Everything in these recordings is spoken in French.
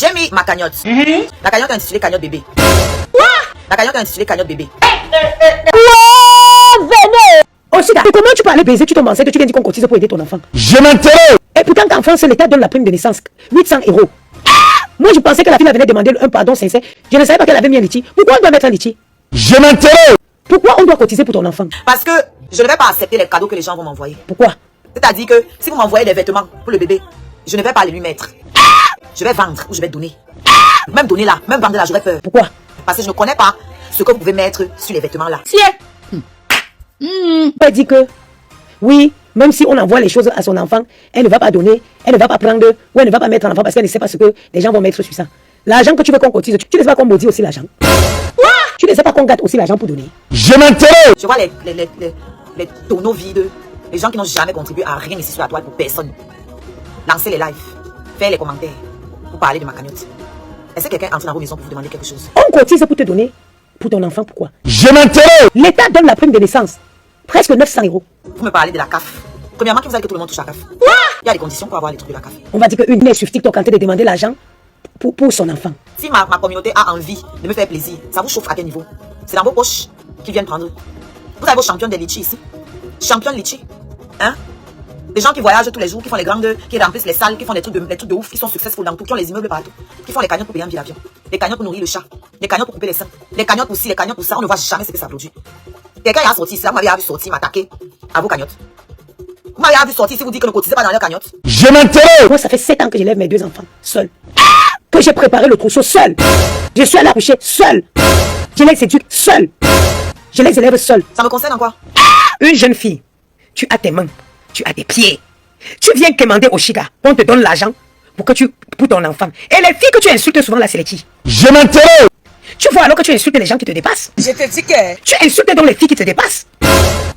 J'ai mis ma cagnotte. La cagnotte est intitulée cagnotte bébé. La cagnotte est intitulée cagnotte bébé. Oshida, et comment tu peux aller baiser, tu tombes enceinte et tu viens dire qu'on cotise pour aider ton enfant? Je m'intéresse. Et pourtant qu'en France, l'État donne la prime de naissance, 800 €. Moi, je pensais que la fille venait demander un pardon sincère. Je ne savais pas qu'elle avait mis un litchi. Pourquoi on doit mettre un litchi? Je m'intéresse. Pourquoi on doit cotiser pour ton enfant? Parce que je ne vais pas accepter les cadeaux que les gens vont m'envoyer. Pourquoi? C'est-à-dire que si vous m'envoyez des vêtements pour le bébé, je ne vais pas les lui mettre. Je vais vendre ou je vais donner. Même donner là, même vendre là, j'aurais peur. Pourquoi? Parce que je ne connais pas ce que vous pouvez mettre sur les vêtements là. Elle dit que, oui, même si on envoie les choses à son enfant, elle ne va pas donner, elle ne va pas prendre, ou elle ne va pas mettre en enfant parce qu'elle ne sait pas ce que les gens vont mettre sur ça. L'argent que tu veux qu'on cotise, tu ne sais pas qu'on maudit aussi l'argent. Tu ne sais pas qu'on gâte aussi l'argent pour donner. Je m'intéresse. Je vois les tonneaux vides, les gens qui n'ont jamais contribué à rien ici sur la toile pour personne. Lancez les lives, faites les commentaires pour parler de ma cagnotte. Est-ce que quelqu'un entre dans vos maisons pour vous demander quelque chose? On cotise pour te donner, pour ton enfant, pourquoi? Je m'intéresse. L'État donne la prime de naissance, presque 900 €. Vous me parlez de la CAF. Premièrement, vous allez que tout le monde touche à la CAF. Il y a des conditions pour avoir les trucs de la CAF. On va dire qu'une est sur TikTok en train de demander l'argent pour son enfant. Si ma communauté a envie de me faire plaisir, ça vous chauffe à quel niveau? C'est dans vos poches qu'ils viennent prendre. Vous avez vos champions des litchis ici. Champions de litchi. Hein? Des gens qui voyagent tous les jours, qui font les grandes, qui remplissent les salles, qui font des trucs de ouf, qui sont successful dans tout, qui ont les immeubles partout, qui font les cagnottes pour payer un billet d'avion, les cagnottes pour nourrir le chat, les cagnottes pour couper les seins, les cagnottes pour ci, les cagnottes pour ça. On ne voit jamais ce que ça produit. Quelqu'un a sorti ici, là, vous m'avez vu sortir, m'attaquer à vos cagnottes. Vous m'avez vu sortir si vous dites que ne cotisez pas dans leur cagnotte. Je m'intéresse. Moi, ça fait 7 ans que j'élève mes 2 enfants, seul. Que j'ai préparé le trousseau seul. Je suis allé accoucher seul. Je les éduque seul. Je les élève seul. Ça me concerne en quoi? Une jeune fille, tu as tes mains, tu as tes pieds. Tu viens commander au Chiga, on te donne l'argent pour ton enfant. Et les filles que tu insultes souvent là, c'est les qui? Je m'intéresse. Tu vois alors que tu insultes les gens qui te dépassent. Je te dis que... Tu insultes donc les filles qui te dépassent.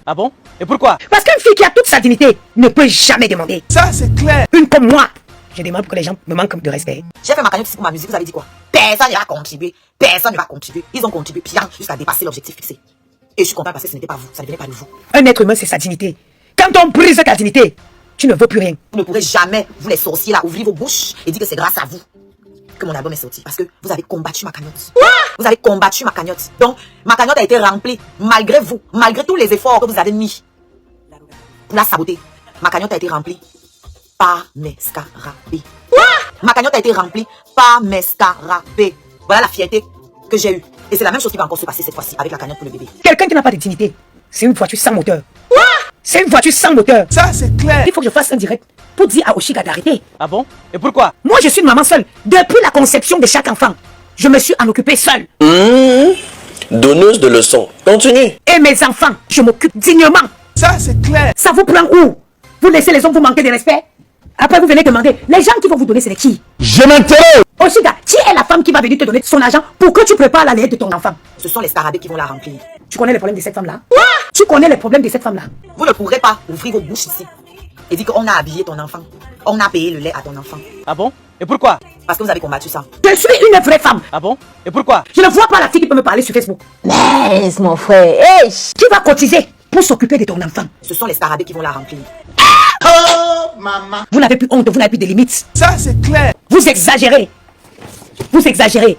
Ah bon? Et pourquoi? Parce qu'une fille qui a toute sa dignité ne peut jamais demander. Ça c'est clair. Une comme moi, je demande pour que les gens me manquent de respect. J'ai fait ma cagnotte ici pour ma musique, vous avez dit quoi? Personne ne va contribuer. Personne ne va contribuer. Ils ont contribué pire jusqu'à dépasser l'objectif fixé. Et je suis content parce que ce n'était pas vous, ça ne venait pas de vous. Un être humain, c'est sa dignité. Quand on brise ta dignité, tu ne vaux plus rien. Vous ne pourrez jamais, vous les sorciers là, ouvrir vos bouches et dire que c'est grâce à vous que mon album est sorti. Parce que vous avez combattu ma cagnotte. Vous avez combattu ma cagnotte. Donc, ma cagnotte a été remplie malgré vous, malgré tous les efforts que vous avez mis pour la saboter. Ma cagnotte a été remplie par mes scarabées. Ma cagnotte a été remplie par mes scarabées. Voilà la fierté que j'ai eue. Et c'est la même chose qui va encore se passer cette fois-ci avec la cagnotte pour le bébé. Quelqu'un qui n'a pas de dignité, c'est une voiture sans moteur. C'est une voiture sans moteur. Ça c'est clair. Il faut que je fasse un direct pour dire à Oshiga d'arrêter. Ah bon? Et pourquoi? Moi, je suis une maman seule. Depuis la conception de chaque enfant, je me suis en occupée seule. Donneuse de leçons. Continue. Et mes enfants, je m'occupe dignement. Ça c'est clair. Ça vous prend où? Vous laissez les hommes vous manquer de respect? Après, vous venez demander. Les gens qui vont vous donner, c'est les qui? Je m'intéresse. Oshiga, qui est la femme qui va venir te donner son argent pour que tu prépares la naissance de ton enfant? Ce sont les scarabées qui vont la remplir. Tu connais les problèmes de cette femme-là? Tu connais les problèmes de cette femme-là? Vous ne pourrez pas ouvrir vos bouches ici et dire qu'on a habillé ton enfant. On a payé le lait à ton enfant. Ah bon? Et pourquoi? Parce que vous avez combattu ça. Je suis une vraie femme. Ah bon? Et pourquoi? Je ne vois pas la fille qui peut me parler sur Facebook. Laisse mon frère. Hey. Qui va cotiser pour s'occuper de ton enfant? Ce sont les scarabées qui vont la remplir. Oh maman. Vous n'avez plus honte, vous n'avez plus de limites. Ça c'est clair. Vous exagérez. Vous exagérez.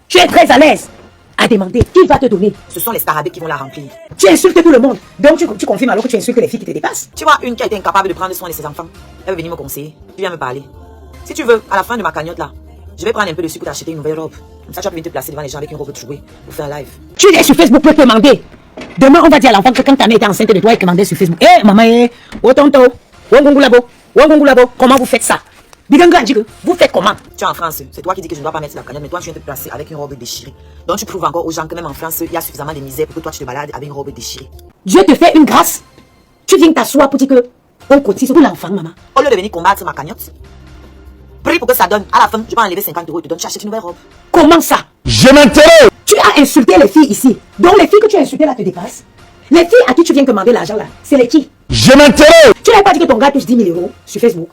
Tu es très à l'aise à demander qui va te donner. Ce sont les scarabées qui vont la remplir. Tu insultes tout le monde. Donc tu confirmes alors que tu insultes les filles qui te dépassent. Tu vois, une qui a été incapable de prendre soin de ses enfants, elle veut venir me conseiller. Tu viens me parler. Si tu veux, à la fin de ma cagnotte là, je vais prendre un peu de sucre pour t'acheter une nouvelle robe. Comme ça, tu vas venir te placer devant les gens avec une robe trouée pour faire un live. Tu es sur Facebook pour te demander. Demain, on va dire à l'enfant que quand ta mère était enceinte de toi, elle commandait sur Facebook. Eh, maman, oh tonto, comment vous faites ça? Vous faites comment? Tu es en France, c'est toi qui dis que je ne dois pas mettre la cagnotte, mais toi tu viens te placer avec une robe déchirée. Donc tu prouves encore aux gens que même en France, il y a suffisamment de misère pour que toi tu te balades avec une robe déchirée. Dieu te fait une grâce. Tu viens t'asseoir pour dire que on cotise pour l'enfant, maman. Au lieu de venir combattre ma cagnotte, prie pour que ça donne. À la fin, je vais enlever 50 € et te donne, tu achètes une nouvelle robe. Comment ça? Je m'intéresse. Tu as insulté les filles ici. Donc les filles que tu as insultées là te dépassent. Les filles à qui tu viens commander l'argent là, c'est les qui? Je m'intéresse. Tu n'avais pas dit que ton gars touche 10 000 € sur Facebook.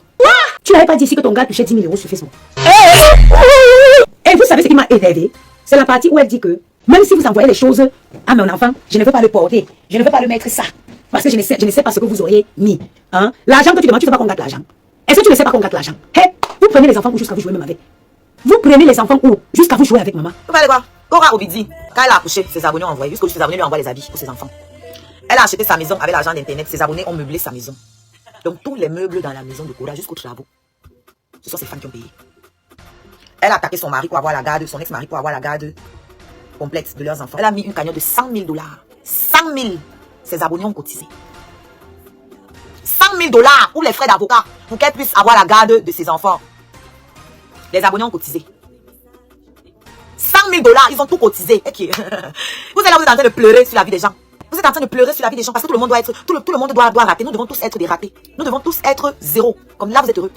Tu n'avais pas dit ici que ton gars touchait 10 000 € sur Facebook. Et vous savez ce qui m'a énervé? C'est la partie où elle dit que même si vous envoyez les choses à mon enfant, je ne veux pas le porter. Je ne veux pas le mettre ça. Parce que je ne sais pas ce que vous auriez mis. Hein? L'argent que tu demandes, tu ne veux pas qu'on gâte l'argent. Est-ce que tu ne sais pas qu'on gâte l'argent? Hey, vous prenez les enfants pour jusqu'à vous jouer même avec. Vous prenez les enfants où? Jusqu'à vous jouer avec maman. Vous parlez quoi? Cora Obidi, quand elle a accouché, ses abonnés ont envoyé. Jusqu'au ses abonnés lui envoient les habits pour ses enfants. Elle a acheté sa maison avec l'argent d'internet. Ses abonnés ont meublé sa maison. Donc tous les meubles dans la maison de Cora jusqu'aux travaux, ce sont ses femmes qui ont payé. Elle a attaqué son mari pour avoir la garde, son ex-mari pour avoir la garde complète de leurs enfants. Elle a mis une cagnotte de 100 000 $. 100 000. Ses abonnés ont cotisé. 100 000 $ pour les frais d'avocat, pour qu'elle puisse avoir la garde de ses enfants. Les abonnés ont cotisé. 100 000 $, ils ont tout cotisé. Okay. Vous êtes là, vous êtes en train de pleurer sur la vie des gens. Vous êtes en train de pleurer sur la vie des gens parce que tout le monde doit être, tout le monde doit rater. Nous devons tous être des ratés. Nous devons tous être zéro. Comme là, vous êtes heureux.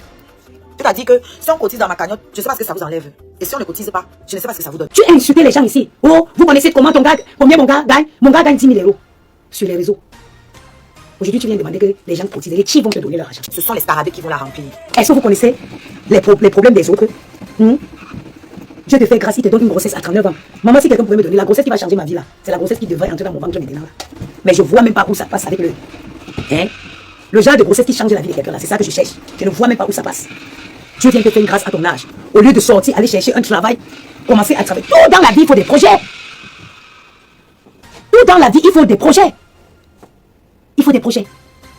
Tu t'as dit que si on cotise dans ma cagnotte, je ne sais pas ce que ça vous enlève. Et si on ne cotise pas, je ne sais pas ce que ça vous donne. Tu insultes les gens ici. Oh, vous connaissez comment ton gars, combien mon gars gagne? Mon gars gagne 10 000 € sur les réseaux. Aujourd'hui, tu viens demander que les gens cotisent. Les chi vont te donner leur argent. Ce sont les scarabées qui vont la remplir. Est-ce que vous connaissez les problèmes des autres? Dieu te fait grâce, il te donne une grossesse à 39 ans. Maman, si quelqu'un pouvait me donner la grossesse qui va changer ma vie là, c'est la grossesse qui devrait entrer dans mon ventre maintenant là. Mais je ne vois même pas où ça passe avec le... Hein? Le genre de grossesse qui change la vie de quelqu'un là, c'est ça que je cherche. Je ne vois même pas où ça passe. Dieu vient te faire une grâce à ton âge. Au lieu de sortir, aller chercher un travail, commencer à travailler. Tout dans la vie, il faut des projets. Tout dans la vie, il faut des projets. Il faut des projets.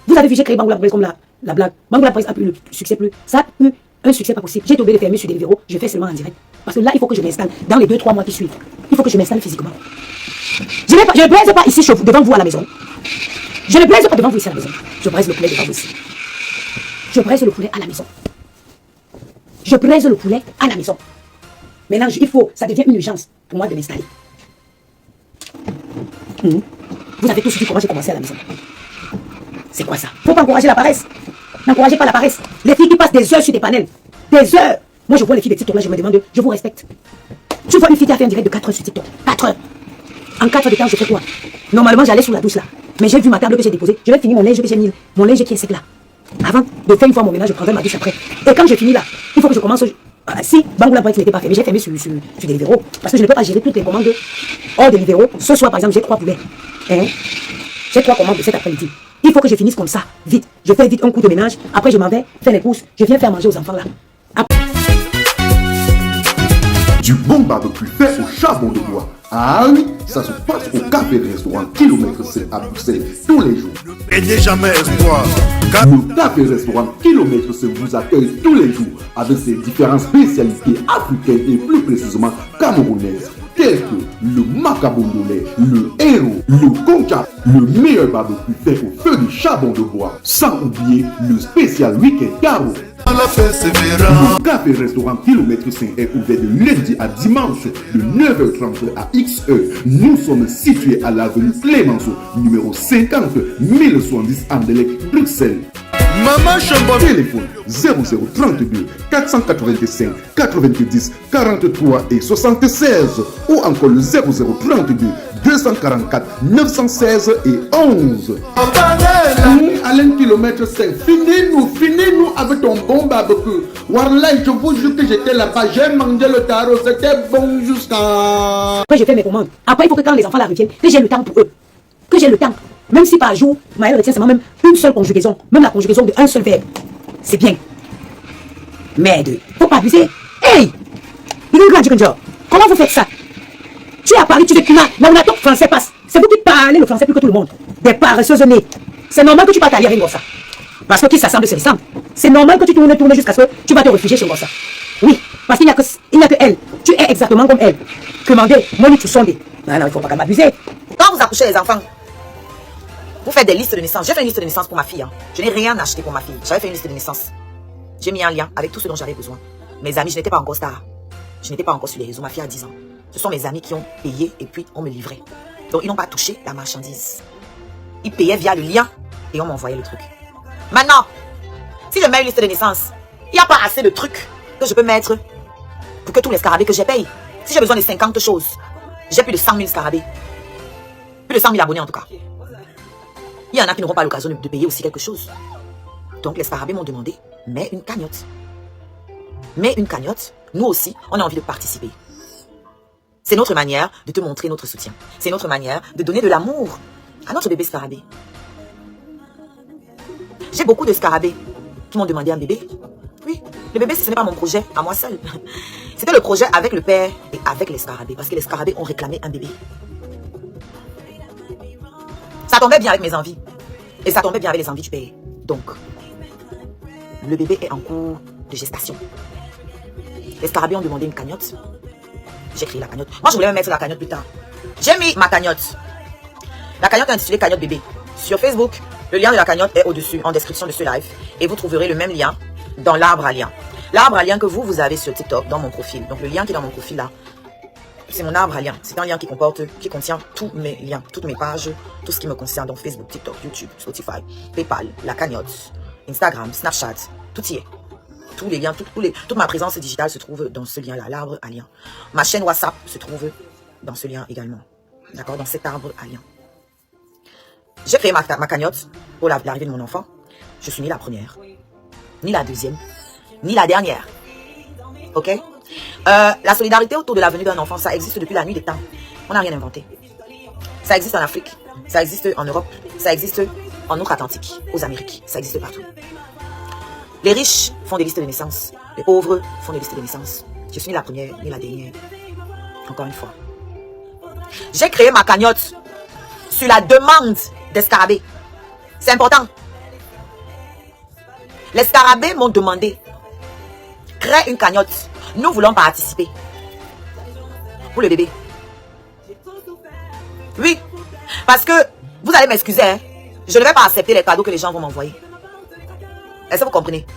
Vous avez vu, j'ai créé Bangoula Presse comme la blague. Bangoula Presse a eu le succès plus. Ça a eu un succès pas possible. J'ai été obligé de fermer sur des vidéos. Je fais seulement en direct. Parce que là, il faut que je m'installe dans les 2-3 mois qui suivent. Il faut que je m'installe physiquement. Je ne braise pas ici devant vous à la maison. Je ne braise pas devant vous ici à la maison. Je braise le poulet devant vous ici. Je braise le poulet à la maison. Je braise le poulet à la maison. Maintenant, ça devient une urgence pour moi de m'installer. Vous avez tous dit comment j'ai commencé à la maison. C'est quoi ça? Faut pas encourager la paresse. N'encouragez pas la paresse. Les filles qui passent des heures sur des panels. Des heures. Moi, je vois les filles de TikTok là, je me demande, je vous respecte. Tu vois une fille qui a fait un direct de 4 heures sur TikTok. 4 heures. En 4 heures de temps, je fais quoi? Normalement, j'allais sous la douche là. Mais j'ai vu ma table que j'ai déposée. Je vais finir mon linge que j'ai mis. Mon linge qui est sec là. Avant de faire une fois mon ménage, je prendrai ma douche après. Et quand je finis là, il faut que je commence. Si Bangoula Presse n'était pas fait, mais j'ai fermé sur Deliveroo. Parce que je ne peux pas gérer toutes les commandes hors Deliveroo. Ce soir, par exemple, j'ai 3 poulets. J'ai 3 commandes de cet après-midi. Il faut que je finisse comme ça, vite. Je fais vite un coup de ménage. Après, je m'en vais faire les courses. Je viens faire manger aux enfants là. Du bon barbecue fait au charbon de bois. Ah oui, ça se passe au café restaurant Kilomètre 7 à Bruxelles tous les jours. Et jamais espoir. Le café restaurant Kilomètre 7 vous accueille tous les jours avec ses différentes spécialités africaines et plus précisément camerounaises, telles que le macabondolais, le héros, le concha, le meilleur barbecue fait au feu de charbon de bois, sans oublier le spécial week-end garo. Le café restaurant Kilomètre 5 est ouvert de lundi à dimanche de 9h30 à XE. Nous sommes situés à l'avenue Clémenceau, numéro 50 1070 Anderlecht, Bruxelles. Maman Chambon. Téléphone 0032 485 90 43 et 76 ou encore le 0032 244 916 et 11. Alain Kilomètre 5, finis-nous avec ton bon barbecue. Warlai, je vous jure que j'étais là-bas, j'ai mangé le tarot, c'était bon jusqu'à... Après, je fais mes commandes. Après, il faut que quand les enfants la reviennent, que j'ai le temps pour eux. Que j'ai le temps. Même si par jour, Maëlle retient seulement même une seule conjugaison, même la conjugaison de un seul verbe. C'est bien. Merde, faut pas abuser. Hey! Comment vous faites ça? Tu es à Paris, tu dis que mon atout français passe. C'est vous qui parlez le français plus que tout le monde. Des paresseuses nées. C'est normal que tu partes à avec ça. Parce que qui s'assemble, c'est ensemble. C'est normal que tu tournes jusqu'à ce que tu vas te réfugier chez ça. Oui, parce qu'il n'y a que elle. Tu es exactement comme elle. Demandez, moi, tu sondé. Non, il ne faut pas m'abuser. Quand vous accouchez les enfants, vous faites des listes de naissance. J'ai fait une liste de naissance pour ma fille. Je n'ai rien acheté pour ma fille. J'avais fait une liste de naissance. J'ai mis un lien avec tout ce dont j'avais besoin. Mes amis, je n'étais pas encore star. Je n'étais pas encore sur les réseaux. Ma fille a 10 ans. Ce sont mes amis qui ont payé et puis on me livrait. Donc ils n'ont pas touché la marchandise. Ils payaient via le lien et on m'envoyait le truc. Maintenant, si je mets une liste de naissance, il n'y a pas assez de trucs que je peux mettre pour que tous les scarabées que j'ai payent. Si j'ai besoin de 50 choses, j'ai plus de 100 000 scarabées. Plus de 100 000 abonnés en tout cas. Il y en a qui n'auront pas l'occasion de payer aussi quelque chose. Donc les scarabées m'ont demandé, mets une cagnotte. Mets une cagnotte, nous aussi, on a envie de participer. C'est notre manière de te montrer notre soutien. C'est notre manière de donner de l'amour à notre bébé scarabée. J'ai beaucoup de scarabées qui m'ont demandé un bébé. Oui, Le bébé, ce n'est pas mon projet à moi seul. C'était le projet avec le père et avec les scarabées. Parce que les scarabées ont réclamé un bébé. Ça tombait bien avec mes envies. Et ça tombait bien avec les envies du père. Donc, le bébé est en cours de gestation. Les scarabées ont demandé une cagnotte. J'ai créé la cagnotte. Moi, je voulais même mettre la cagnotte plus tard. J'ai mis ma cagnotte. La cagnotte est intitulée Cagnotte Bébé. Sur Facebook, le lien de la cagnotte est au-dessus, en description de ce live. Et vous trouverez le même lien dans l'arbre à lien. L'arbre à lien que vous avez sur TikTok, dans mon profil. Donc, le lien qui est dans mon profil là, c'est mon arbre à lien. C'est un lien qui contient tous mes liens, toutes mes pages, tout ce qui me concerne. Donc, Facebook, TikTok, YouTube, Spotify, PayPal, la cagnotte, Instagram, Snapchat, tout y est. Tous les liens, toute ma présence digitale se trouve dans ce lien-là, l'arbre à lien. Ma chaîne WhatsApp se trouve dans ce lien également. D'accord, dans cet arbre à lien. J'ai créé ma cagnotte pour l'arrivée de mon enfant. Je suis ni la première, ni la deuxième, ni la dernière. Ok? La solidarité autour de la venue d'un enfant, ça existe depuis la nuit des temps. On n'a rien inventé. Ça existe en Afrique, ça existe en Europe, ça existe en outre-Atlantique, aux Amériques, ça existe partout. Les riches font des listes de naissance, les pauvres font des listes de naissance. Je suis ni la première, ni la dernière. Encore une fois. J'ai créé ma cagnotte sur la demande des scarabées. C'est important. Les scarabées m'ont demandé, crée une cagnotte. Nous voulons participer. Pour le bébé. Oui. Parce que, vous allez m'excuser, hein, je ne vais pas accepter les cadeaux que les gens vont m'envoyer. Est-ce que vous comprenez?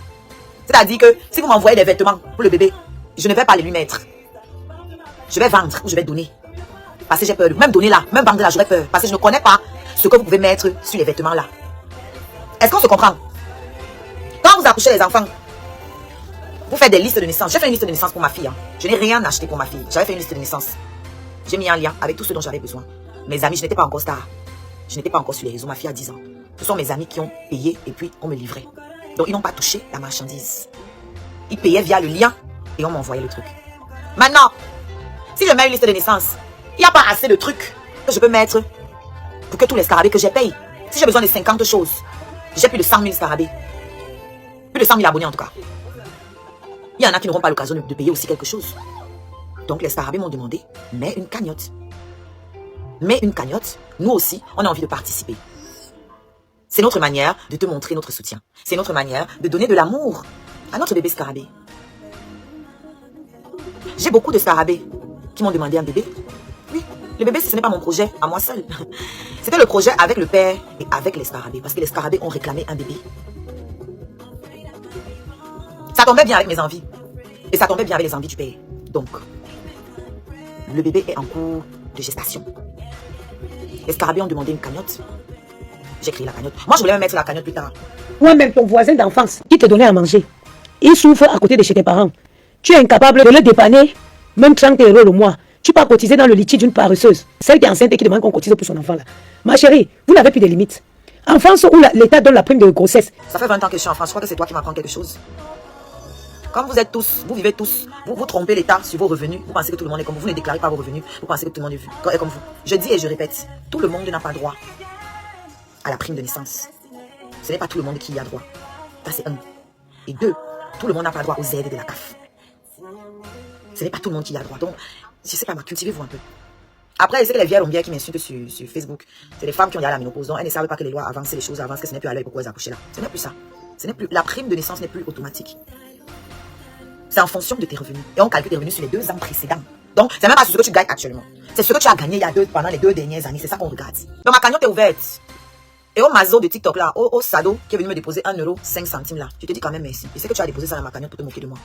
C'est-à-dire que si vous m'envoyez des vêtements pour le bébé, je ne vais pas les lui mettre. Je vais vendre ou je vais donner. Parce que j'ai peur. Même donner là, même vendre là, j'aurais peur. Parce que je ne connais pas ce que vous pouvez mettre sur les vêtements là. Est-ce qu'on se comprend? Quand vous accouchez les enfants, vous faites des listes de naissance. J'ai fait une liste de naissance pour ma fille. Hein. Je n'ai rien acheté pour ma fille. J'avais fait une liste de naissance. J'ai mis un lien avec tout ce dont j'avais besoin. Mes amis, je n'étais pas encore star. Je n'étais pas encore sur les réseaux. Ma fille a 10 ans. Ce sont mes amis qui ont payé et puis on me livrait. Donc, ils n'ont pas touché la marchandise. Ils payaient via le lien et on m'envoyait le truc. Maintenant, si je mets une liste de naissance, il n'y a pas assez de trucs que je peux mettre pour que tous les scarabées que j'ai payent. Si j'ai besoin de 50 choses, j'ai plus de 100 000 scarabées. Plus de 100 000 abonnés en tout cas. Il y en a qui n'auront pas l'occasion de payer aussi quelque chose. Donc, les scarabées m'ont demandé, mets une cagnotte. Mets une cagnotte. Nous aussi, on a envie de participer. C'est notre manière de te montrer notre soutien. C'est notre manière de donner de l'amour à notre bébé scarabée. J'ai beaucoup de scarabées qui m'ont demandé un bébé. Oui, le bébé, ce n'est pas mon projet à moi seul. C'était le projet avec le père et avec les scarabées. Parce que les scarabées ont réclamé un bébé. Ça tombait bien avec mes envies. Et ça tombait bien avec les envies du père. Donc, le bébé est en cours de gestation. Les scarabées ont demandé une cagnotte. J'ai créé la cagnotte. Moi, je voulais même mettre la cagnotte plus tard. Moi-même, ton voisin d'enfance qui te donnait à manger, il souffre à côté de chez tes parents. Tu es incapable de le dépanner, même 30 € le mois. Tu peux cotiser dans le litchi d'une paresseuse. Celle qui est enceinte et qui demande qu'on cotise pour son enfant là. Ma chérie, vous n'avez plus de limites. En France où l'État donne la prime de grossesse. Ça fait 20 ans que je suis en France. Je crois que c'est toi qui m'apprends quelque chose. Comme vous êtes tous, vous vivez tous, vous trompez l'État sur vos revenus. Vous pensez que tout le monde est comme vous. Vous ne déclarez pas vos revenus. Vous pensez que tout le monde est comme vous. Je dis et je répète, tout le monde n'a pas droit à la prime de naissance. Ce n'est pas tout le monde qui y a droit. Ça, c'est un. Et deux, tout le monde n'a pas droit aux aides de la CAF. Ce n'est pas tout le monde qui y a droit. Donc, je sais pas, cultivez-vous un peu. Après, c'est que les vieilles lombières qui m'insultent sur Facebook, c'est les femmes qui ont à la ménopause. Donc, elles ne savent pas que les lois avancent, les choses avancent, que ce n'est plus à l'œil pourquoi elles accouchent là. Ce n'est plus ça. Ce n'est plus, la prime de naissance n'est plus automatique. C'est en fonction de tes revenus. Et on calcule tes revenus sur les 2 ans précédents. Donc, c'est même pas sur ce que tu gagnes actuellement. C'est ce que tu as gagné pendant les 2 dernières années. C'est ça qu'on regarde. Donc, ma cagnotte est ouverte. Et au mazo de TikTok là, au Sado qui est venu me déposer 1,05 € là, je te dis quand même merci. Je sais que tu as déposé ça dans ma cagnotte pour te moquer de moi.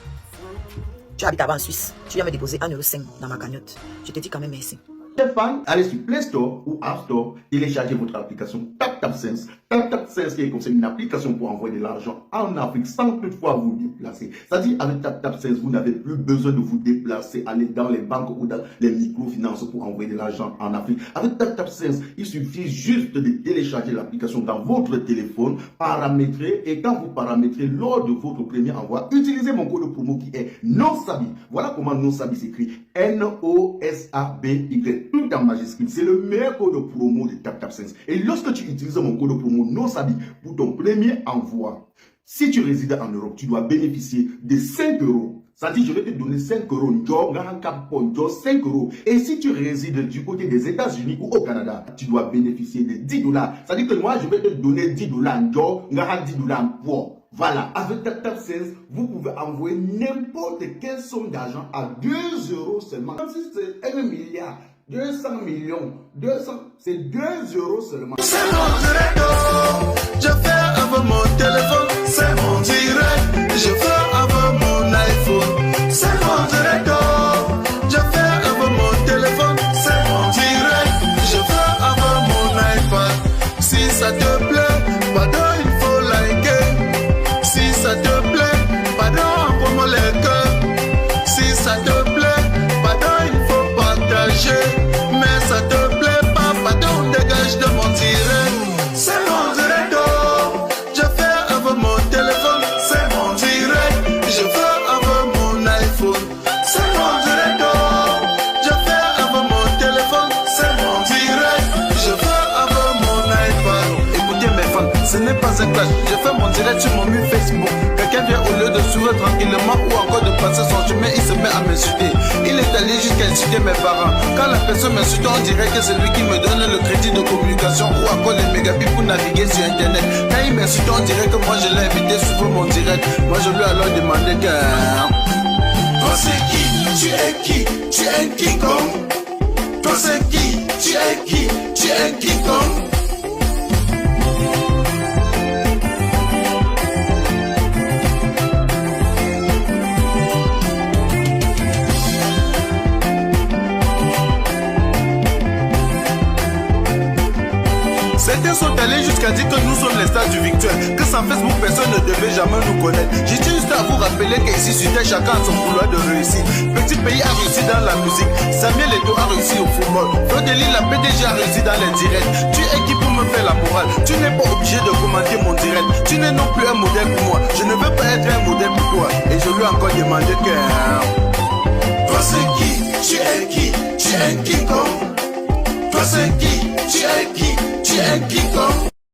Tu habites avant en Suisse. Tu viens me déposer 1,05 € dans ma cagnotte. Je te dis quand même merci. Stéphane, allez sur Play Store ou App Store, téléchargez votre application TapTapSense. TapTapSense qui est une application pour envoyer de l'argent en Afrique sans toutefois vous déplacer. C'est-à-dire avec TapTapSense, vous n'avez plus besoin de vous déplacer, aller dans les banques ou dans les microfinances pour envoyer de l'argent en Afrique. Avec TapTapSense, il suffit juste de télécharger l'application dans votre téléphone, paramétrer, et quand vous paramétrez lors de votre premier envoi, utilisez mon code promo qui est NOSABI. Voilà comment NOSABI s'écrit. NOSABY. Tout en majuscule. C'est le meilleur code promo de TapTapSense. Et lorsque tu utilises mon code promo NOSABI pour ton premier envoi, Si tu résides en Europe, tu dois bénéficier de 5 euros. Ça dit, je vais te donner 5 euros. 5 euros. Et si tu résides du côté des États-Unis ou au Canada, tu dois bénéficier de 10 dollars. Ça dit que moi, je vais te donner 10 dollars en 10 dollars en poids. Voilà, avec TapTapSense, vous pouvez envoyer n'importe quelle somme d'argent à 2 euros seulement. Même si c'est 1 milliard, 200 millions, 200, c'est 2 euros seulement. C'est mon direct, je fais avec mon téléphone. C'est mon direct, je fais avec mon iPhone. C'est mon direct, je fais avec mon téléphone. C'est mon direct, je fais avec mon iPad. Si ça te plaît, pardon, il faut liker. Si ça te plaît, pardon, envoie-moi les cœurs. Si ça te plaît, pardon, il faut partager. Mais ça te plaît pas, pardon, dégage de mon direct. C'est mon direct, je fais avec mon téléphone. C'est mon direct, je fais avec mon iPhone. C'est mon direct, je fais avec mon téléphone. C'est mon direct, je fais avec mon iPad. Écoutez mes fans, ce n'est pas un clash. Je fais mon direct sur mon mur Facebook. Quelqu'un vient au lieu de sourire tranquillement ou encore de passer son chemin, il se met à m'insulter. Il est allé jusqu'à insulter mes parents. Quand la personne m'insulte, on dirait que c'est lui qui me donne le crédit de communication ou encore les mégabits pour naviguer sur internet. Quand il m'insulte, on dirait que moi je l'ai invité sur mon direct. Moi je lui ai alors demandé que... Toi c'est qui? Tu es qui? Tu es King Kong? Toi c'est qui? Tu es qui? Tu es King Kong? Certains sont allés jusqu'à dire que nous sommes les stars du virtuel, que sans Facebook personne ne devait jamais nous connaître. J'ai juste à vous rappeler qu'ici sur Terre chacun a son couloir de réussite. Petit pays a réussi dans la musique, Samuel Eto'o a réussi au football, Flodeli la PDG a réussi dans les directs. Tu es qui pour me faire la morale? Tu n'es pas obligé de commenter mon direct. Tu n'es non plus un modèle pour moi. Je ne veux pas être un modèle pour toi. Et je lui ai encore demandé que... Toi c'est qui? Tu es qui? Tu es King Kong? Toi c'est qui? Tu es qui? Tu es King Kong?